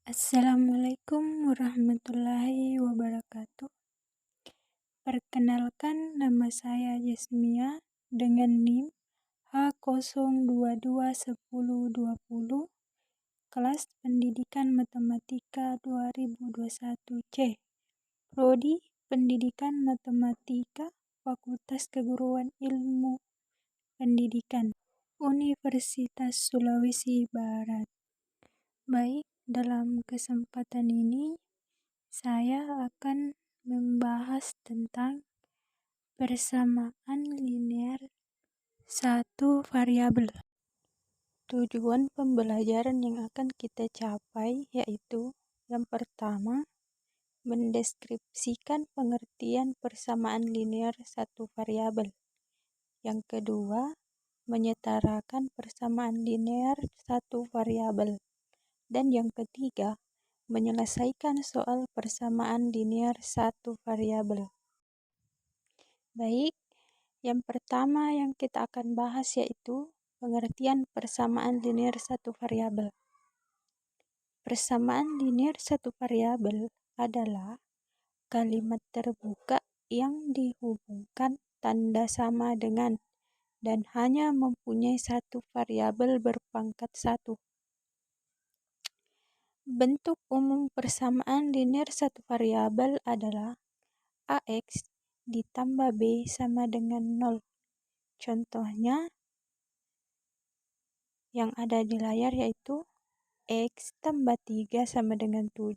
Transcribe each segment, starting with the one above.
Assalamualaikum warahmatullahi wabarakatuh. Perkenalkan, nama saya Yesmia dengan NIM H0221020, kelas Pendidikan Matematika 2021C, Prodi Pendidikan Matematika, Fakultas Keguruan Ilmu Pendidikan, Universitas Sulawesi Barat. Baik, dalam kesempatan ini saya akan membahas tentang persamaan linear satu variabel. Tujuan pembelajaran yang akan kita capai yaitu yang pertama, mendeskripsikan pengertian persamaan linear satu variabel. Yang kedua, menyetarakan persamaan linear satu variabel. Dan yang ketiga, menyelesaikan soal persamaan linear satu variabel. Baik, yang pertama yang kita akan bahas yaitu pengertian persamaan linear satu variabel. Persamaan linear satu variabel adalah kalimat terbuka yang dihubungkan tanda sama dengan dan hanya mempunyai satu variabel berpangkat satu. Bentuk umum persamaan linear satu variabel adalah AX ditambah B sama dengan 0. Contohnya yang ada di layar yaitu X tambah 3 sama dengan 7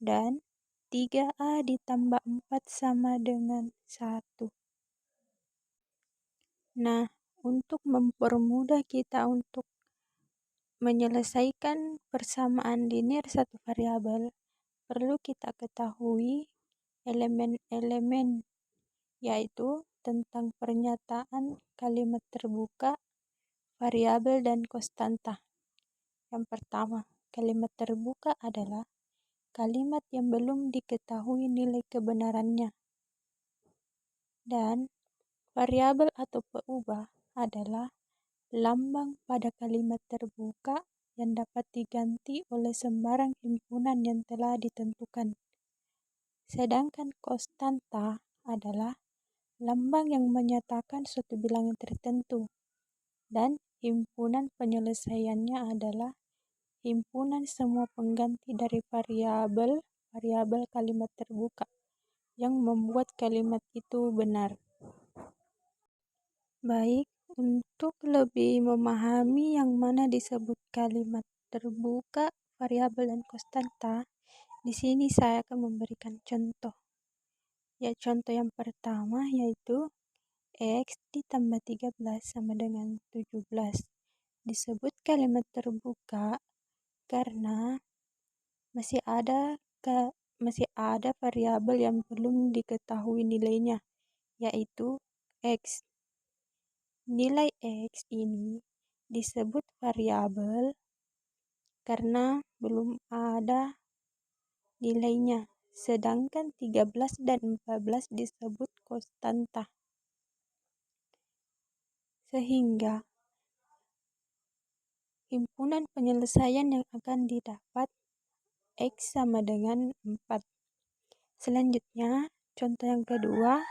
dan 3A ditambah 4 sama dengan 1. Nah, untuk mempermudah kita untuk menyelesaikan persamaan linear satu variabel, perlu kita ketahui elemen-elemen, yaitu tentang pernyataan kalimat terbuka, variabel, dan konstanta. Yang pertama, kalimat terbuka adalah kalimat yang belum diketahui nilai kebenarannya. Dan variabel atau peubah adalah lambang pada kalimat terbuka yang dapat diganti oleh sembarang himpunan yang telah ditentukan. Sedangkan konstanta adalah lambang yang menyatakan suatu bilangan tertentu, dan himpunan penyelesaiannya adalah himpunan semua pengganti dari variabel kalimat terbuka yang membuat kalimat itu benar. Baik, untuk lebih memahami yang mana disebut kalimat terbuka, variabel, dan konstanta, di sini saya akan memberikan contoh. Ya, contoh yang pertama yaitu X ditambah 13 sama dengan 17. Disebut kalimat terbuka karena masih ada variabel yang belum diketahui nilainya, yaitu X. Nilai X ini disebut variabel karena belum ada nilainya, sedangkan 13 dan 14 disebut konstanta. Sehingga himpunan penyelesaian yang akan didapat X sama dengan 4. Selanjutnya, contoh yang kedua,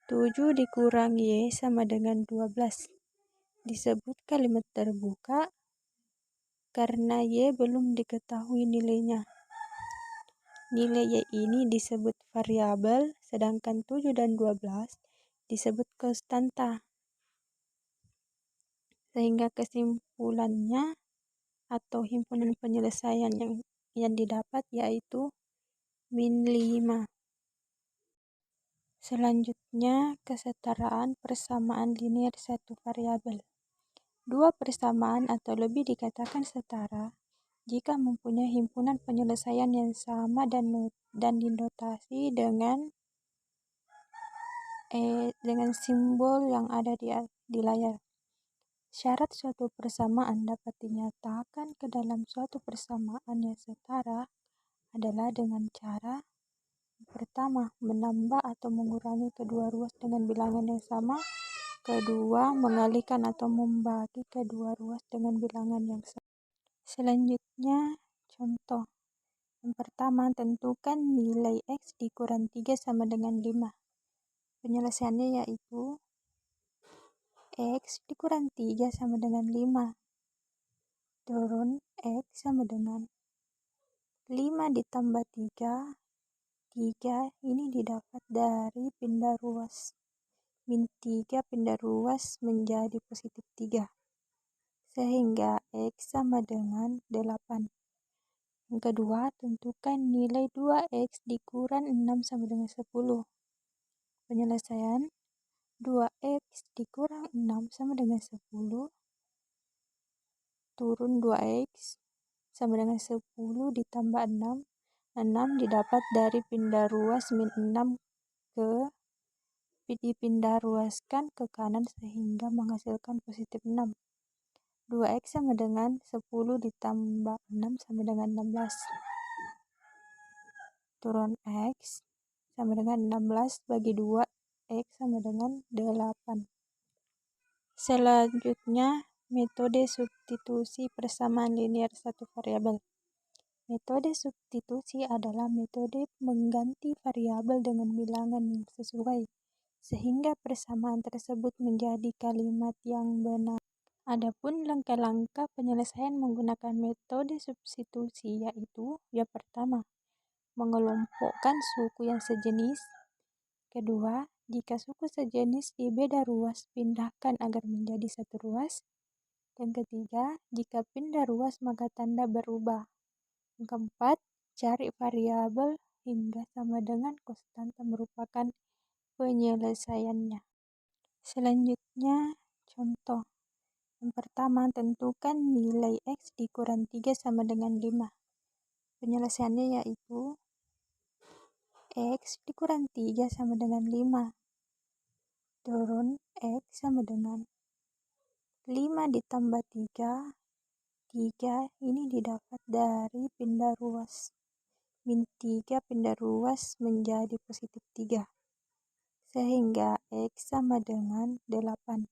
7 dikurangi Y sama dengan 12. Disebut kalimat terbuka karena Y belum diketahui nilainya. Nilai Y ini disebut variabel, sedangkan 7 dan 12 disebut konstanta. Sehingga kesimpulannya atau himpunan penyelesaian yang didapat yaitu -5. Selanjutnya, kesetaraan persamaan linear satu variabel. Dua persamaan atau lebih dikatakan setara jika mempunyai himpunan penyelesaian yang sama dan dinotasi dengan simbol yang ada di layar. Syarat suatu persamaan dapat dinyatakan ke dalam suatu persamaan yang setara adalah dengan cara pertama, menambah atau mengurangi kedua ruas dengan bilangan yang sama. Kedua, mengalihkan atau membagi kedua ruas dengan bilangan yang sama. Selanjutnya, Contoh. Yang pertama, tentukan nilai X dikurang 3 sama dengan 5. Penyelesaiannya yaitu X dikurang 3 sama dengan 5. Turun X sama dengan 5 ditambah 3. 3 ini didapat dari pindah ruas. Min 3 pindah ruas menjadi positif 3. Sehingga X sama dengan 8. Yang kedua, tentukan nilai 2X dikurang 6 sama dengan 10. Penyelesaian 2X dikurang 6 sama dengan 10. Turun 2X sama dengan 10 ditambah 6. 6 didapat dari pindah ruas min 6 ke dipindah ruaskan ke kanan sehingga menghasilkan positif 6. 2X sama dengan 10 ditambah 6 sama dengan 16. Turun X sama dengan 16 bagi 2, X sama dengan 8. Selanjutnya, metode substitusi persamaan linear satu variabel. Metode substitusi adalah metode mengganti variabel dengan bilangan yang sesuai, sehingga persamaan tersebut menjadi kalimat yang benar. Adapun langkah-langkah penyelesaian menggunakan metode substitusi yaitu yang pertama, mengelompokkan suku yang sejenis. Kedua, jika suku sejenis di beda ruas, pindahkan agar menjadi satu ruas. Yang ketiga, jika pindah ruas maka tanda berubah. Yang keempat, cari variabel hingga sama dengan konstanta merupakan penyelesaiannya. Selanjutnya, contoh. Yang pertama, tentukan nilai X dikurang 3 sama dengan 5. Penyelesaiannya yaitu X dikurang 3 sama dengan 5. Turun X sama dengan 5 ditambah 3. 3 ini didapat dari pindah ruas. Min 3 pindah ruas menjadi positif 3. Sehingga X sama dengan 8.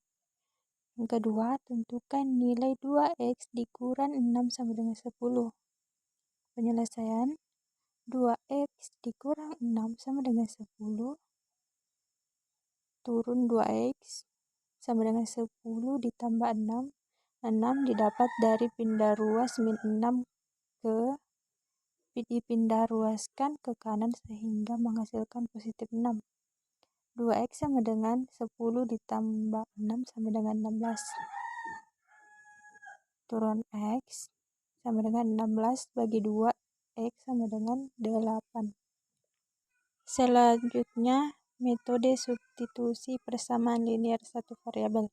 Yang kedua, tentukan nilai 2X dikurang 6 sama dengan 10. Penyelesaian 2X dikurang 6 sama dengan 10. Turun 2X sama dengan 10 ditambah 6. 6 didapat dari pindah ruas min 6 ke dipindah ruaskan ke kanan sehingga menghasilkan positif 6. 2X sama dengan 10 ditambah 6 sama dengan 16. Turun X sama dengan 16 bagi 2, X sama dengan 8. Selanjutnya, metode substitusi persamaan linear satu variabel.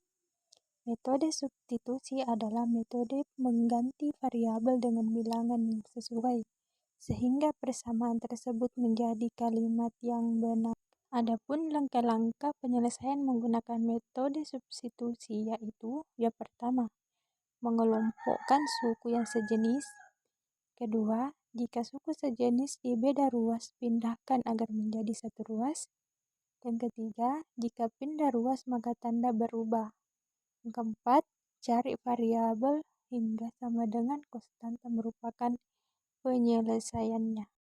Metode substitusi adalah metode mengganti variabel dengan bilangan yang sesuai, sehingga persamaan tersebut menjadi kalimat yang benar. Adapun langkah-langkah penyelesaian menggunakan metode substitusi yaitu yang pertama, mengelompokkan suku yang sejenis. Kedua, jika suku sejenis di beda ruas, pindahkan agar menjadi satu ruas. Yang ketiga, jika pindah ruas maka tanda berubah. Yang keempat, cari variabel hingga sama dengan konstanta merupakan penyelesaiannya.